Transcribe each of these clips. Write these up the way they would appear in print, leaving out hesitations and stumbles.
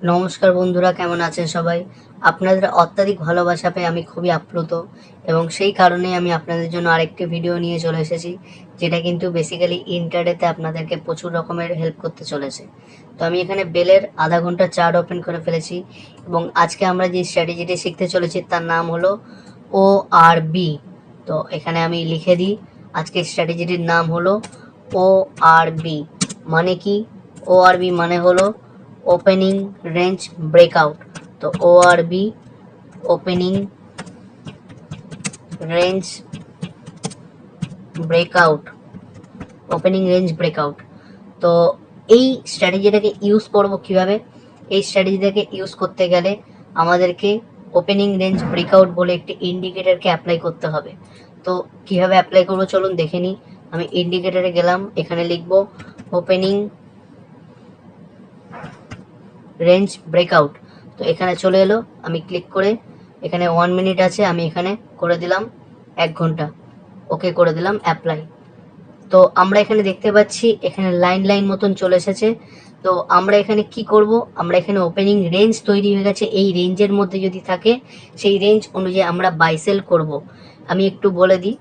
নমস্কার বন্ধুরা, কেমন আছেন সবাই? আপনাদের অত্যাধিক ভালোবাসা পেয়ে আমি খুবই আপ্লুত এবং সেই কারণেই আমি আপনাদের জন্য আরেকটি ভিডিও নিয়ে চলে এসেছি, যেটা কিন্তু বেসিক্যালি ইন্টারডেতে আপনাদেরকে প্রচুর রকমের হেল্প করতে চলেছে। তো আমি এখানে বেলের আধা ঘন্টা চার্ট ওপেন করে ফেলেছি এবং আজকে আমরা যে স্ট্র্যাটেজিটি শিখতে চলেছি তার নাম হলো ORB। তো এখানে আমি লিখে দিই, আজকে স্ট্র্যাটেজিটির নাম হলো ORB। মানে কি? ORB মানে হলো ওপেনিং রেঞ্জ ব্রেকআউট। তো ORB opening range breakout, opening range breakout. তো এই স্ট্র্যাটেজিটাকে ইউজ করব কিভাবে? এই স্ট্র্যাটেজিটাকে ইউজ করতে গেলে আমাদেরকে ওপেনিং রেঞ্জ ব্রেকআউট বলে একটি ইন্ডিকেটরকে অ্যাপ্লাই করতে হবে। তো কিভাবে অ্যাপ্লাই করবো চলুন দেখে নিই। আমি ইন্ডিকেটরে গেলাম, এখানে লিখব ওপেনিং রেঞ্জ ব্রেকআউট। তো এখানে চলে এলো, আমি ক্লিক করে এখানে 1 মিনিট আছে, আমি এখানে করে দিলাম 1 ঘন্টা, ওকে করে দিলাম অ্যাপ্লাই। তো আমরা এখানে দেখতে পাচ্ছি এখানে লাইন লাইন মতন চলে এসেছে। তো আমরা এখানে কি করব, আমরা এখানে ওপেনিং রেঞ্জ তৈরি হয়ে গেছে, এই রেঞ্জের মধ্যে যদি থাকে সেই রেঞ্জ অনুযায়ী আমরা বাই সেল করব। আমি একটু বলে দিই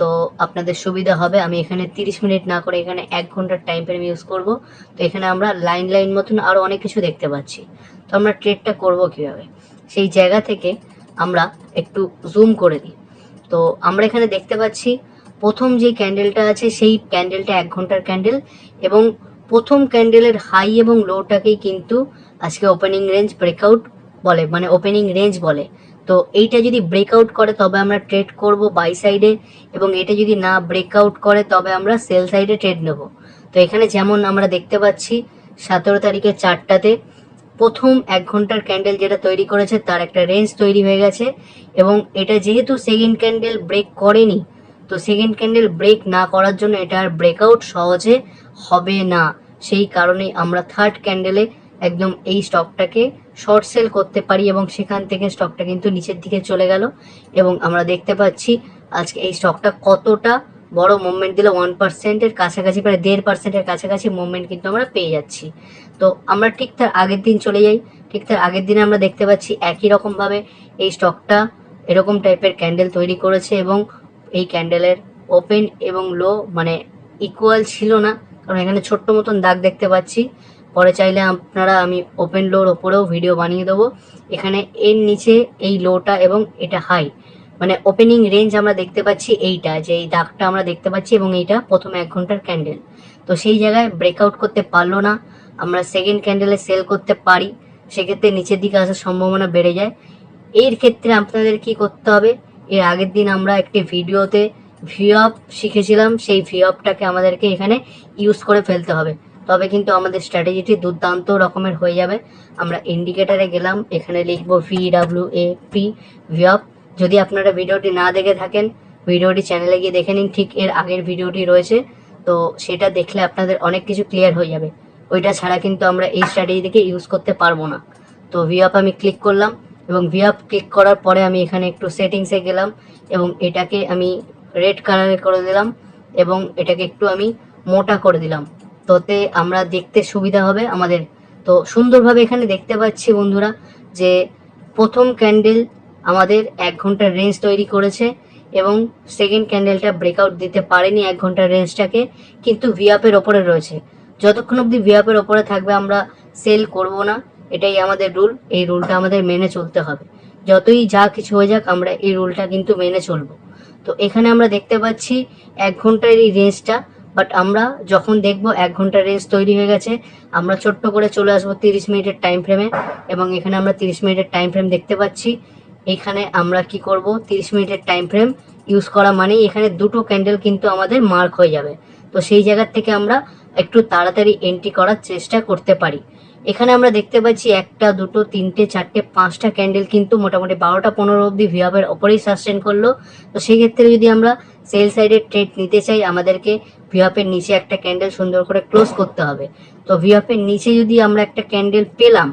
তো আপনাদের সুবিধা হবে। আমি এখানে 30 মিনিট না করে এখানে 1 ঘন্টার টাইম ফ্রেম ইউজ করব। তো এখানে আমরা লাইন লাইন মতন আরও অনেক কিছু দেখতে পাচ্ছি। তো আমরা ট্রেডটা করব কিভাবে, সেই জায়গা থেকে আমরা একটু জুম করে দিই। তো আমরা এখানে দেখতে পাচ্ছি প্রথম যে ক্যান্ডেলটা আছে সেই ক্যান্ডেলটা 1 ঘন্টার ক্যান্ডেল এবং প্রথম ক্যান্ডেলের হাই এবং লোটাকেই কিন্তু আজকে ওপেনিং রেঞ্জ ব্রেকআউট বলে, মানে ওপেনিং রেঞ্জ বলে। তো এইটা যদি ব্রেকআউট করে তবে আমরা ট্রেড করব বাই সাইডে, এবং এটা যদি না ব্রেকআউট করে তবে আমরা সেল সাইডে ট্রেড নেব। তো এখানে যেমন আমরা দেখতে পাচ্ছি 17 তারিখের 4টাতে প্রথম 1 ঘন্টার ক্যান্ডেল যেটা তৈরি করেছে তার একটা রেঞ্জ তৈরি হয়ে গেছে, এবং এটা যেহেতু সেকেন্ড ক্যান্ডেল ব্রেক করেনি, তো সেকেন্ড ক্যান্ডেল ব্রেক না করার জন্য এটা আর ব্রেকআউট সহজে হবে না। সেই কারণেই আমরা থার্ড ক্যান্ডেলে একদম এই স্টকটাকে শর্ট সেল করতে পারি এবং সেখান থেকে স্টকটা কিন্তু নিচের দিকে চলে গেল এবং আমরা দেখতে পাচ্ছি আজকে এই স্টকটা কতটা বড় মুভমেন্ট দিল। 1%-এর কাছাকাছি, প্রায় 1.5%-এর কাছাকাছি মুভমেন্ট কিন্তু আমরা পেয়ে যাচ্ছি। তো আমরা ঠিক তার আগের দিন চলে যাই। ঠিক তার আগের দিনে আমরা দেখতে পাচ্ছি একই রকমভাবে এই স্টকটা এরকম টাইপের ক্যান্ডেল তৈরি করেছে এবং এই ক্যান্ডেলের ওপেন এবং লো মানে ইকুয়াল ছিল না, কারণ এখানে ছোট্ট মতন দাগ দেখতে পাচ্ছি। পরে চাইলে আপনারা আমি ওপেন লোর ওপরেও ভিডিও বানিয়ে দেবো। এখানে এর নিচে এই লোটা এবং এটা হাই, মানে ওপেনিং রেঞ্জ আমরা দেখতে পাচ্ছি এইটা, যে এই দাগটা আমরা দেখতে পাচ্ছি এবং এইটা প্রথম 1 ঘন্টার ক্যান্ডেল। তো সেই জায়গায় ব্রেকআউট করতে পারলো না। আমরা সেকেন্ড ক্যান্ডেলে সেল করতে পারি, সেক্ষেত্রে নিচের দিকে আসার সম্ভাবনা বেড়ে যায়। এর ক্ষেত্রে আপনাদের কি করতে হবে, এর আগের দিন আমরা একটি ভিডিওতে ভিওআপ শিখেছিলাম, সেই ভিওআপটাকে আমাদেরকে এখানে ইউজ করে ফেলতে হবে, তবে কিন্তু আমাদের স্ট্র্যাটেজিটি দুর্দান্ত রকমের হয়ে যাবে। আমরা ইন্ডিকেটারে গেলাম, এখানে লিখবো VWAP ভিওআপ। যদি আপনারা ভিডিওটি না দেখে থাকেন, ভিডিওটি চ্যানেলে গিয়ে দেখে নিন, ঠিক এর আগের ভিডিওটি রয়েছে, তো সেটা দেখলে আপনাদের অনেক কিছু ক্লিয়ার হয়ে যাবে। ওইটা ছাড়া কিন্তু আমরা এই স্ট্র্যাটেজিটিকে ইউজ করতে পারবো না। তো ভিওআপ আমি ক্লিক করলাম এবং ভিওআপ ক্লিক করার পরে আমি এখানে একটু সেটিংসে গেলাম এবং এটাকে আমি রেড কালারে করে দিলাম এবং এটাকে একটু আমি মোটা করে দিলাম, তোতে আমরা দেখতে সুবিধা হবে আমাদের। তো সুন্দরভাবে এখানে দেখতে পাচ্ছি বন্ধুরা যে প্রথম ক্যান্ডেল আমাদের 1 ঘন্টার রেঞ্জ তৈরি করেছে এবং সেকেন্ড ক্যান্ডেলটা ব্রেকআউট দিতে পারেনি 1 ঘন্টার রেঞ্জটাকে, কিন্তু ভিওআপের ওপরে রয়েছে। যতক্ষণ অবধি ভিওআপের ওপরে থাকবে আমরা সেল করব না, এটাই আমাদের রুল। এই রুলটা আমাদের মেনে চলতে হবে, যতই যা কিছু হয়ে যাক আমরা এই রুলটা কিন্তু মেনে চলবো। তো এখানে আমরা দেখতে পাচ্ছি 1 ঘন্টার এই রেঞ্জটা, বাট আমরা যখন দেখব 1 ঘন্টার রেঞ্জ তৈরি হয়ে গেছে, আমরা ছোট্ট করে চলে আসবো 30 মিনিটের টাইম ফ্রেমে এবং এখানে আমরা 30 মিনিটের টাইম ফ্রেম দেখতে পাচ্ছি। এখানে আমরা কি করব, 30 মিনিটের টাইম ফ্রেম ইউজ করা মানেই এখানে দুটো ক্যান্ডেল কিন্তু আমাদের মার্ক হয়ে যাবে। তো সেই জায়গা থেকে আমরা একটু তাড়াতাড়ি এন্ট্রি করার চেষ্টা করতে পারি। এখানে আমরা দেখতে পাচ্ছি 1টা 2টো 3টে 4টে 5টা ক্যান্ডেল কিন্তু মোটামুটি 12টা 15 অবধি ভিওআপের ওপরেই সাস্টেন করলো। তো সেই ক্ষেত্রে যদি আমরা সেল সাইডের ট্রেড নিতে চাই, আমাদেরকে ভিওআপের নিচে একটা ক্যান্ডেল সুন্দর করে ক্লোজ করতে হবে। তো ভিওআপের নিচে যদি আমরা একটা ক্যান্ডেল পেলাম,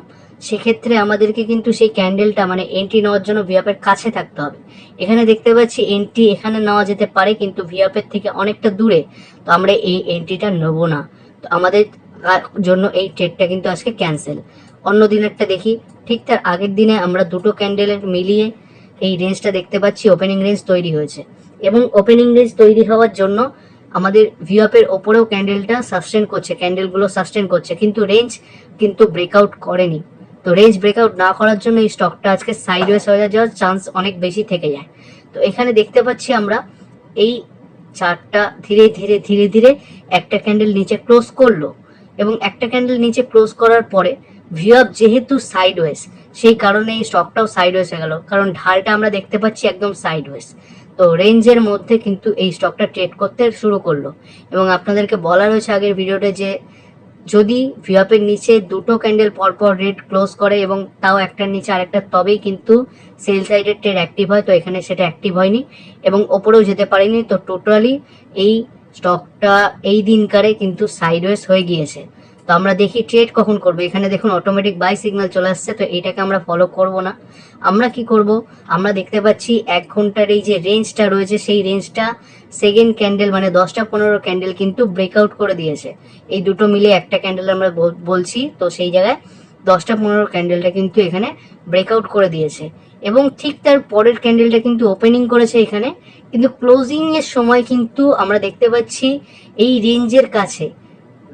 সেক্ষেত্রে আমাদেরকে কিন্তু সেই ক্যান্ডেলটা মানে এন্ট্রি নেওয়ার জন্য ভিওআপের কাছে থাকতে হবে। এখানে দেখতে পাচ্ছি এন্ট্রি এখানে নেওয়া যেতে পারে কিন্তু ভিওআপের থেকে অনেকটা দূরে, তো আমরা এই এন্ট্রিটা নেব না। তো আমাদের জন্য এই ট্রেডটা কিন্তু আজকে ক্যান্সেল। অন্য দিনেরটা দেখি। ঠিক তার আগের দিনে আমরা দুটো ক্যান্ডেলের মিলিয়ে এই রেঞ্জটা দেখতে পাচ্ছি, ওপেনিং রেঞ্জ তৈরি হয়েছে। এবং ওপেনিং রেঞ্জ তৈরি হওয়ার জন্য আমাদের ভিওপের ওপরেও ক্যান্ডেলটা সাস্টেন করছে, ক্যান্ডেলগুলো সাস্টেন করছে, কিন্তু রেঞ্জ কিন্তু ব্রেকআউট করেনি। তো রেঞ্জ ব্রেকআউট না করার জন্য এই স্টকটা আজকে সাইডওয়েজ হয়ে যাওয়ার চান্স অনেক বেশি থেকে যায়। তো এখানে দেখতে পাচ্ছি আমরা এই চার্টটা ধীরে ধীরে ধীরে ধীরে একটা ক্যান্ডেল নিচে ক্লোজ করলো, এবং একটা ক্যান্ডেল নিচে ক্লোজ করার পরে ভিওপ যেহেতু সাইডওয়েজ, সেই কারণে এই স্টকটাও সাইডওয়েজ হয়ে গেল, কারণ ঢালটা আমরা দেখতে পাচ্ছি একদম সাইডওয়েজ। তো রেঞ্জের মধ্যে কিন্তু এই স্টকটা ট্রেড করতে শুরু করলো। এবং আপনাদেরকে বলা রয়েছে আগের ভিডিওতে যে যদি ভিওপের নিচে দুটো ক্যান্ডেল পরপর রেড ক্লোজ করে এবং তাও একটার নিচে আরেকটা, তবেই কিন্তু সেল সাইডের ট্রেড অ্যাক্টিভ হয়। তো এখানে সেটা অ্যাক্টিভ হয়নি এবং ওপরেও যেতে পারেনি। তো টোটালি এই স্টকটা এই দিনকারে কিন্তু সাইডওয়েজ হয়ে গিয়েছে। তো আমরা দেখি ট্রেড কখন করবো। এখানে দেখুন অটোমেটিক বাই সিগন্যাল চলে আসছে, তো এটাকে আমরা ফলো করব না। আমরা কি করব, আমরা দেখতে পাচ্ছি 1 ঘন্টার এই যে রেঞ্জটা রয়েছে, সেই রেঞ্জটা সেকেন্ড ক্যান্ডেল মানে 10টা 15 ক্যান্ডেল কিন্তু ব্রেকআউট করে দিয়েছে। এই দুটো মিলে একটা ক্যান্ডেল আমরা বলছি, তো সেই জায়গায় 10টা 15 ক্যান্ডেলটা কিন্তু এখানে ব্রেকআউট করে দিয়েছে। এবং ঠিক তার পরের ক্যান্ডেলটা কিন্তু ওপেনিং করেছে এখানে, কিন্তু ক্লোজিং এর সময় কিন্তু আমরা দেখতে পাচ্ছি এই রেঞ্জের কাছে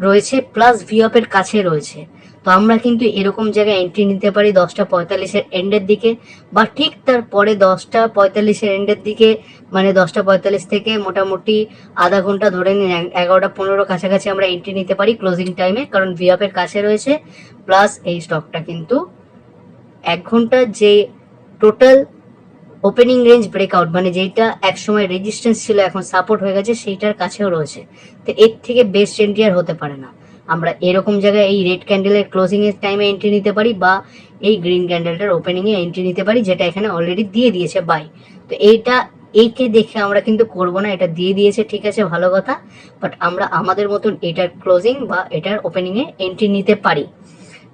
রয়েছে, প্লাস ভিওপের কাছে রয়েছে। তো আমরা কিন্তু এরকম জায়গায় এন্ট্রি নিতে পারি 10টা 45-এর এন্ডের দিকে, বা ঠিক তারপরে 10টা 45-এর এন্ডের দিকে, মানে 10টা 45 থেকে মোটামুটি আধা ঘন্টা ধরে নিন 11টা 15 কাছাকাছি আমরা এন্ট্রি নিতে পারি ক্লোজিং টাইমে, কারণ ভিওপের কাছে রয়েছে। প্লাস এই স্টকটা কিন্তু 1 ঘন্টা যে টোটাল ওপেনিং রেঞ্জ ব্রেকআউট, মানে যেটা একসময় রেজিস্ট্যান্স ছিল এখন সাপোর্ট হয়ে গেছে, সেইটার কাছেও রয়েছে। তো এর থেকে বেস্ট এন্ট্রি আর হতে পারে না। আমরা এরকম জায়গায় এই রেড ক্যান্ডেলের ক্লোজিং এর টাইমে এন্ট্রি নিতে পারি, বা এই গ্রিন ক্যান্ডেলটার ওপেনিং এ এন্ট্রি নিতে পারি, যেটা এখানে অলরেডি দিয়ে দিয়েছে বাই। তো একে দেখে আমরা কিন্তু করব না, এটা দিয়ে দিয়েছে ঠিক আছে ভালো কথা, বাট আমরা আমাদের মতন এটার ক্লোজিং বা এটার ওপেনিং এ এন্ট্রি নিতে পারি।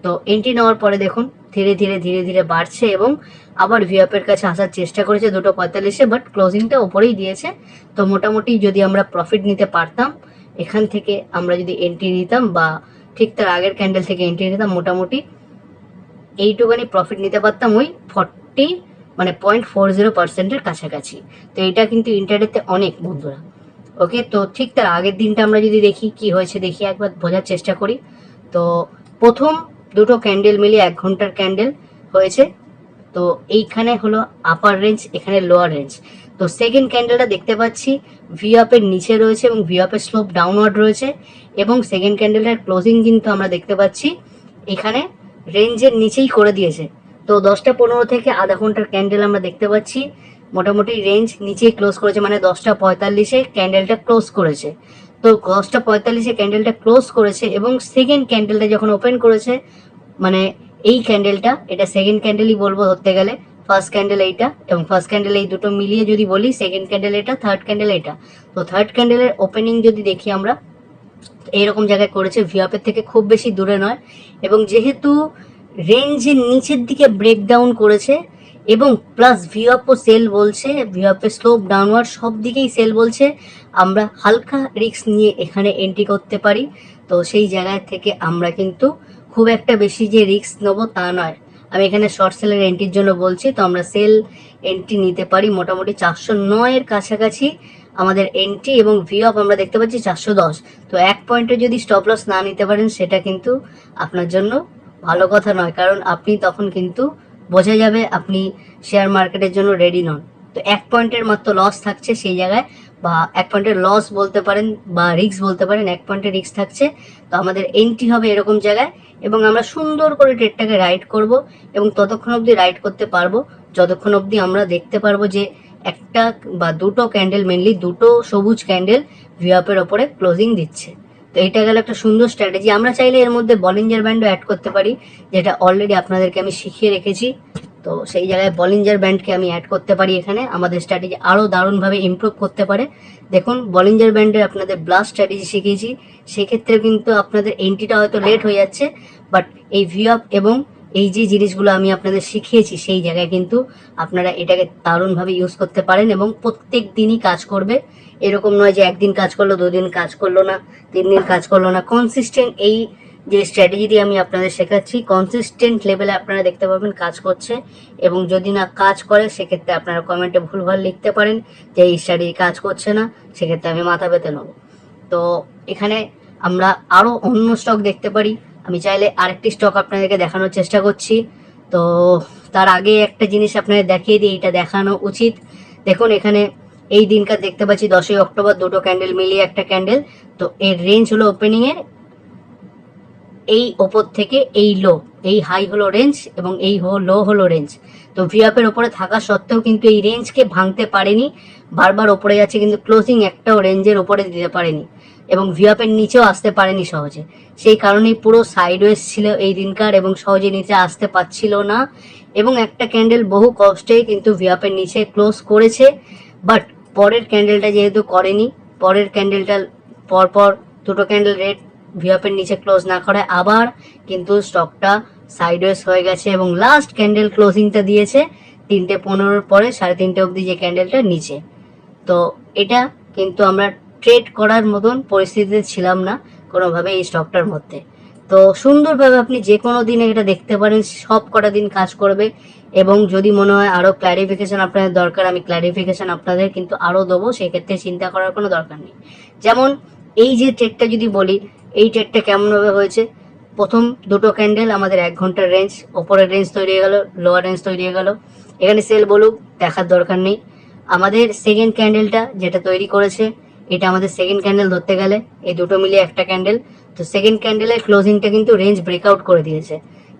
তো এন্ট্রি নেওয়ার পরে দেখুন ধীরে ধীরে ধীরে ধীরে বাড়ছে এবং আবার ভিওপের কাছে আসার চেষ্টা করেছে 2টো 45-এ, বাট ক্লোজিংটা ওপরেই দিয়েছে। তো মোটামুটি যদি আমরা প্রফিট নিতে পারতাম এখান থেকে, আমরা যদি এন্ট্রি নিতাম বা ঠিক তার আগের ক্যান্ডেল থেকে এন্ট্রি নিতাম, মোটামুটি এইটুখানি প্রফিট নিতে পারতাম ওই 40 মানে 0.40%-এর কাছাকাছি। তো এটা কিন্তু ইন্টারডেতে অনেক বন্ধুরা। ওকে, তো ঠিক তার আগের দিনটা আমরা যদি দেখি কি হয়েছে, দেখি একবার বোঝার চেষ্টা করি। তো প্রথম দুটো ক্যান্ডেল মিলিয়ে 1 ঘন্টার ক্যান্ডেল হয়েছে। তো এইখানে হলো আপার রেঞ্জ, এখানে লোয়ার রেঞ্জ। তো সেকেন্ড ক্যান্ডেলটা দেখতে পাচ্ছি ভিওপের নিচে রয়েছে এবং ভিওপের স্লোপ ডাউনওয়ার্ড রয়েছে, এবং সেকেন্ড ক্যান্ডেলটার ক্লোজিং কিন্তু আমরা দেখতে পাচ্ছি এখানে রেঞ্জের নিচেই করে দিয়েছে। তো 10টা 15 থেকে আধা ঘন্টার ক্যান্ডেল আমরা দেখতে পাচ্ছি মোটামুটি রেঞ্জ নিচেই ক্লোজ করেছে, মানে 10টা 45-এ ক্যান্ডেলটা ক্লোজ করেছে। তো 10টা 45-এ ক্যান্ডেলটা ক্লোজ করেছে এবং সেকেন্ড ক্যান্ডেলটা যখন ওপেন করেছে, মানে এই ক্যান্ডেলটা, এটা সেকেন্ড ক্যান্ডেলই বলবো ধরতে গেলে, ফার্স্ট ক্যান্ডেল এইটা এবং ফার্স্ট ক্যান্ডেল এই দুটো মিলিয়ে যদি বলি, সেকেন্ড ক্যান্ডেল এটা, থার্ড ক্যান্ডেল এটা। তো থার্ড ক্যান্ডেলের ওপেনিং যদি দেখি আমরা, এইরকম জায়গায় করেছে, ভিওপের থেকে খুব বেশি দূরে নয়, এবং যেহেতু রেঞ্জের নিচের দিকে ব্রেকডাউন করেছে এবং প্লাস ভিওপও সেল বলছে, ভিওপের স্লোপ ডাউনওয়ার্ড সব দিকেই সেল বলছে, আমরা হালকা রিস্ক নিয়ে এখানে এন্ট্রি করতে পারি। তো সেই জায়গায় থেকে আমরা কিন্তু খুব একটা বেশি যে রিস্ক নেবো তা নয়, আমি এখানে শর্ট সেলের এন্ট্রির জন্য বলছি। তো আমরা সেল এন্ট্রি নিতে পারি মোটামুটি 409-এর কাছাকাছি আমাদের এন্ট্রি, এবং ভিওপ আমরা দেখতে পাচ্ছি 410। তো 1 পয়েন্টে যদি স্টপ লস না নিতে পারেন সেটা কিন্তু আপনার জন্য ভালো কথা নয়, কারণ আপনি তখন কিন্তু বোঝা যাবে আপনি শেয়ার মার্কেটের জন্য রেডি নন। তো 1 পয়েন্টের মাত্র লস থাকছে সেই জায়গায়, বা 1 পয়েন্টের লস বলতে পারেন বা রিস্ক বলতে পারেন, 1 পয়েন্টের রিস্ক থাকছে। তো আমাদের এন্ট্রি হবে এরকম জায়গায়, এবং আমরা সুন্দর করে ট্রেডটাকে রাইড করব, এবং ততক্ষণ অবধি রাইড করতে পারবো যতক্ষণ অবধি আমরা দেখতে পারবো যে একটা বা দুটো ক্যান্ডেল, মেনলি দুটো সবুজ ক্যান্ডেল ভিওপের ওপরে ক্লোজিং দিচ্ছে। তো এটা গেল একটা সুন্দর স্ট্র্যাটেজি। আমরা চাইলে এর মধ্যে বলিঞ্জার ব্যান্ডও অ্যাড করতে পারি, যেটা অলরেডি আপনাদেরকে আমি শিখিয়ে রেখেছি। তো সেই জায়গায় বলিঞ্জার ব্যান্ডকে আমি অ্যাড করতে পারি এখানে, আমাদের স্ট্র্যাটেজি আরও দারুণভাবে ইমপ্রুভ করতে পারে। দেখুন বলিঞ্জার ব্যান্ডের আপনাদের ব্লাস্ট স্ট্র্যাটেজি শিখিয়েছি, সেক্ষেত্রে কিন্তু আপনাদের এন্ট্রিটা হয়তো লেট হয়ে যাচ্ছে, বাট এই ভিওপ এবং এই যে জিনিসগুলো আমি আপনাদের শিখিয়েছি সেই জায়গায় কিন্তু আপনারা এটাকে দারুণভাবে ইউজ করতে পারেন, এবং প্রত্যেক দিনই কাজ করবে। এরকম নয় যে একদিন কাজ করলো, 2 দিন কাজ করলো না, 3 দিন কাজ করলো না, কনসিস্টেন্ট এই যে স্ট্র্যাটেজি দিয়ে আমি আপনাদের শেখাচ্ছি কনসিস্টেন্ট লেভেলে আপনারা দেখতে পাবেন কাজ করছে। এবং যদি না কাজ করে সেক্ষেত্রে আপনারা কমেন্টে ভুলভাল লিখতে পারেন যে এই স্ট্র্যাটেজি কাজ করছে না, সেক্ষেত্রে আমি মাথা পেতে নেব। তো এখানে আমরা আরও অন্য স্টক দেখতে পারি। আমি চাইলে আরেকটি স্টক আপনাদেরকে দেখানোর চেষ্টা করছি। তো তার আগে একটা জিনিস আপনাদের দেখিয়ে দিই, এটা দেখানো উচিত। দেখুন এখানে এই দিনকার দেখতে পাচ্ছি 10ই অক্টোবর, দুটো ক্যান্ডেল মিলিয়ে একটা ক্যান্ডেল। তো এর রেঞ্জ হলো ওপেনিংয়ের এই ওপর থেকে এই লো, এই হাই হলো রেঞ্জ এবং এই লো হলো রেঞ্জ। তো ভিআপের ওপরে থাকা সত্ত্বেও কিন্তু এই রেঞ্জকে ভাঙতে পারেনি, বারবার ওপরে যাচ্ছে, কিন্তু ক্লোজিং একটাও রেঞ্জের ওপরে দিতে পারেনি এবং ভিআপের নিচেও আসতে পারেনি সহজে। সেই কারণেই পুরো সাইডওয়েজ ছিল এই দিনকার এবং সহজে নিচে আসতে পারছিল না। এবং একটা ক্যান্ডেল বহু কষ্টে কিন্তু ভিআপের নিচে ক্লোজ করেছে, বাট পরের ক্যান্ডেলটা যেহেতু করেনি, পরের ক্যান্ডেলটা পরপর দুটো ক্যান্ডেল রেড ভিআপের নিচে ক্লোজ না করে আবার কিন্তু স্টকটা সাইডওয়েজ হয়ে গেছে এবং লাস্ট ক্যান্ডেল ক্লোজিংটা দিয়েছে 3:15 পরে 3:30 অবধি যে ক্যান্ডেলটা নিচে। তো এটা কিন্তু আমরা ট্রেড করার মতন পরিস্থিতিতে ছিলাম না কোনোভাবে এই স্টকটার মধ্যে। তো সুন্দরভাবে আপনি যে কোনো দিনে এটা দেখতে পারেন, সব কটা দিন কাজ করবে। এবং যদি মনে হয় আরও ক্ল্যারিফিকেশন আপনাদের দরকার, আমি ক্ল্যারিফিকেশন আপনাদের কিন্তু আরও দেবো, সেক্ষেত্রে চিন্তা করার কোনো দরকার নেই। যেমন এই যে ট্রেডটা যদি বলি, এই ট্রেডটা কেমনভাবে হয়েছে, প্রথম দুটো ক্যান্ডেল আমাদের 1 ঘন্টার রেঞ্জ, ওপরের রেঞ্জ তৈরি হয়ে গেল, লোয়ার রেঞ্জ তৈরি হয়ে গেল, এখানে সেল বলুক দেখার দরকার নেই। আমাদের সেকেন্ড ক্যান্ডেলটা যেটা তৈরি করেছে, এটা আমাদের সেকেন্ড ক্যান্ডেল ধরতে গেলে এই দুটো মিলিয়ে একটা ক্যান্ডেল। তো সেকেন্ড ক্যান্ডেলের ক্লোজিংটা কিন্তু রেঞ্জ ব্রেকআউট করে দিয়েছে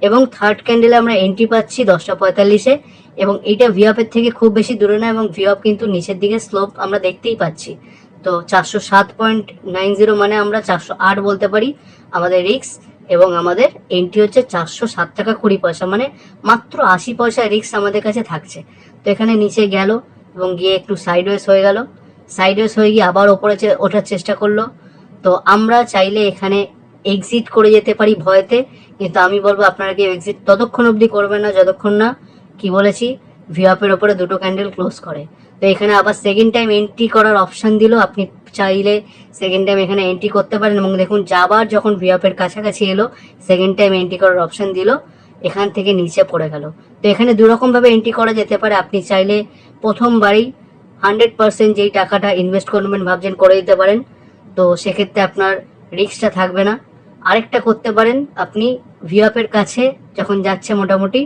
এবং থার্ড ক্যান্ডেলে আমরা এন্ট্রি পাচ্ছি 10:45-এ এবং এটা ভিআপের থেকে খুব বেশি দূরে না এবং ভিআপ কিন্তু নিচের দিকে স্লোপ আমরা দেখতেই পাচ্ছি। তো 407.90 মানে আমরা 408 বলতে পারি আমাদের রিক্স, এবং আমাদের এন্ট্রি হচ্ছে 407 টাকা 20 পয়সা, মানে মাত্র 80 পয়সা রিক্স আমাদের কাছে থাকছে। তো এখানে নিচে গেল এবং গিয়ে একটু সাইডওয়েজ হয়ে গেল, সাইডওয়েজ হয়ে গিয়ে আবার ওপরে ওঠার চেষ্টা করলো। তো আমরা চাইলে এখানে এক্সিট করে যেতে পারি ভয়েতে, কিন্তু আমি বলবো আপনারা কি এক্সিট ততক্ষণ অবধি করবেন না যতক্ষণ না কি বলেছি ভিআপের ওপরে দুটো ক্যান্ডেল ক্লোজ করে। তো এখানে আবার সেকেন্ড টাইম এন্ট্রি করার অপশন দিল, আপনি চাইলে সেকেন্ড টাইম এখানে এন্ট্রি করতে পারেন এবং দেখুন যাবার যখন ভিআপের কাছাকাছি এলো সেকেন্ড টাইম এন্ট্রি করার অপশন দিল, এখান থেকে নিচে পড়ে গেল। তো এখানে দুরকম ভাবে এন্ট্রি করা যেতে পারে। আপনি চাইলে প্রথমবারই 100% যেই টাকাটা ইনভেস্ট করবেন ভাবছেন করে দিতে পারেন, তো সেক্ষেত্রে আপনার রিস্কটা থাকবে না। আরেকটা করতে পারেন, আপনি ভিআপের কাছে যখন যাচ্ছে মোটামুটি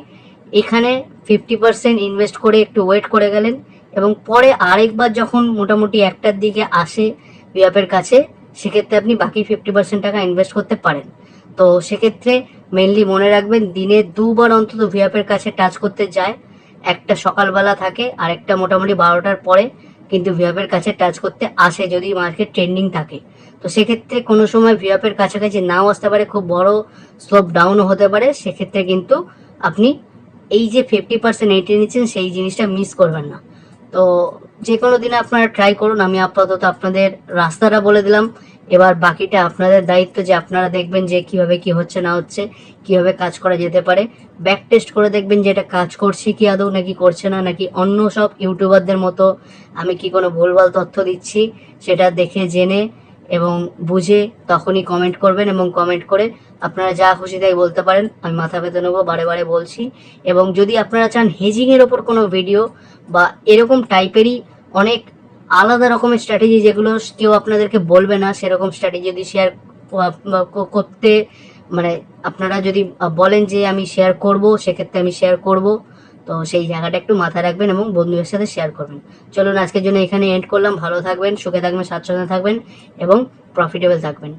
এখানে 50% ইনভেস্ট করে একটু ওয়েট করে গেলেন এবং পরে আরেকবার যখন মোটামুটি একটার দিকে আসে ভিআপের কাছে, সেক্ষেত্রে আপনি বাকি 50% টাকা ইনভেস্ট করতে পারেন। তো সেক্ষেত্রে মেনলি মনে রাখবেন দিনে দুবার অন্তত ভিআপের কাছে টাচ করতে যায়, একটা সকালবেলা থাকে আর একটা মোটামুটি 12টার পরে কিন্তু ভিআপের কাছে টাচ করতে আসে যদি মার্কেট ট্রেন্ডিং থাকে। তো সেক্ষেত্রে কোনো সময় ভিআপের কাছাকাছি নাও আসতে পারে, খুব বড় স্লোপ ডাউনও হতে পারে, সেক্ষেত্রে কিন্তু আপনি এই যে 50% এন্ট্রি নিচ্ছেন সেই জিনিসটা মিস করবেন না। তো যে কোনো দিনে আপনারা ট্রাই করুন, আমি আপাতত আপনাদের রাস্তাটা বলে দিলাম, এবার বাকিটা আপনাদের দায়িত্ব যে আপনারা দেখবেন যে কিভাবে কি হচ্ছে না হচ্ছে, কিভাবে কাজ করা যেতে পারে। ব্যাক টেস্ট করে দেখবেন যে এটা কাজ করছে কি আদৌ নাকি করছে না, নাকি অন্য সব ইউটিউবারদের মতো আমি কি কোনো ভুলভাল তথ্য দিচ্ছি, সেটা দেখে জেনে এবং বুঝে তখনই কমেন্ট করবেন এবং কমেন্ট করে আপনারা যা খুশি তাই বলতে পারেন, আমি মাথা পেতে নেবো, বারে বারে বলছি। এবং যদি আপনারা চান হেজিংয়ের ওপর কোনো ভিডিও বা এরকম টাইপেরই অনেক আলাদা রকমের স্ট্র্যাটেজি যেগুলো কেউ আপনাদেরকে বলবে না, সেরকম স্ট্র্যাটেজি যদি শেয়ার করতে মানে আপনারা যদি বলেন যে আমি শেয়ার করব, সেক্ষেত্রে আমি শেয়ার করব। তো সেই জায়গাটা একটু মাথায় রাখবেন এবং বন্ধুদের সাথে শেয়ার করবেন। চলুন আজকের জন্য এখানে এন্ড করলাম। ভালো থাকবেন, সুখে থাকবেন, স্বাচ্ছন্দ্যে থাকবেন এবং প্রফিটেবল থাকবেন।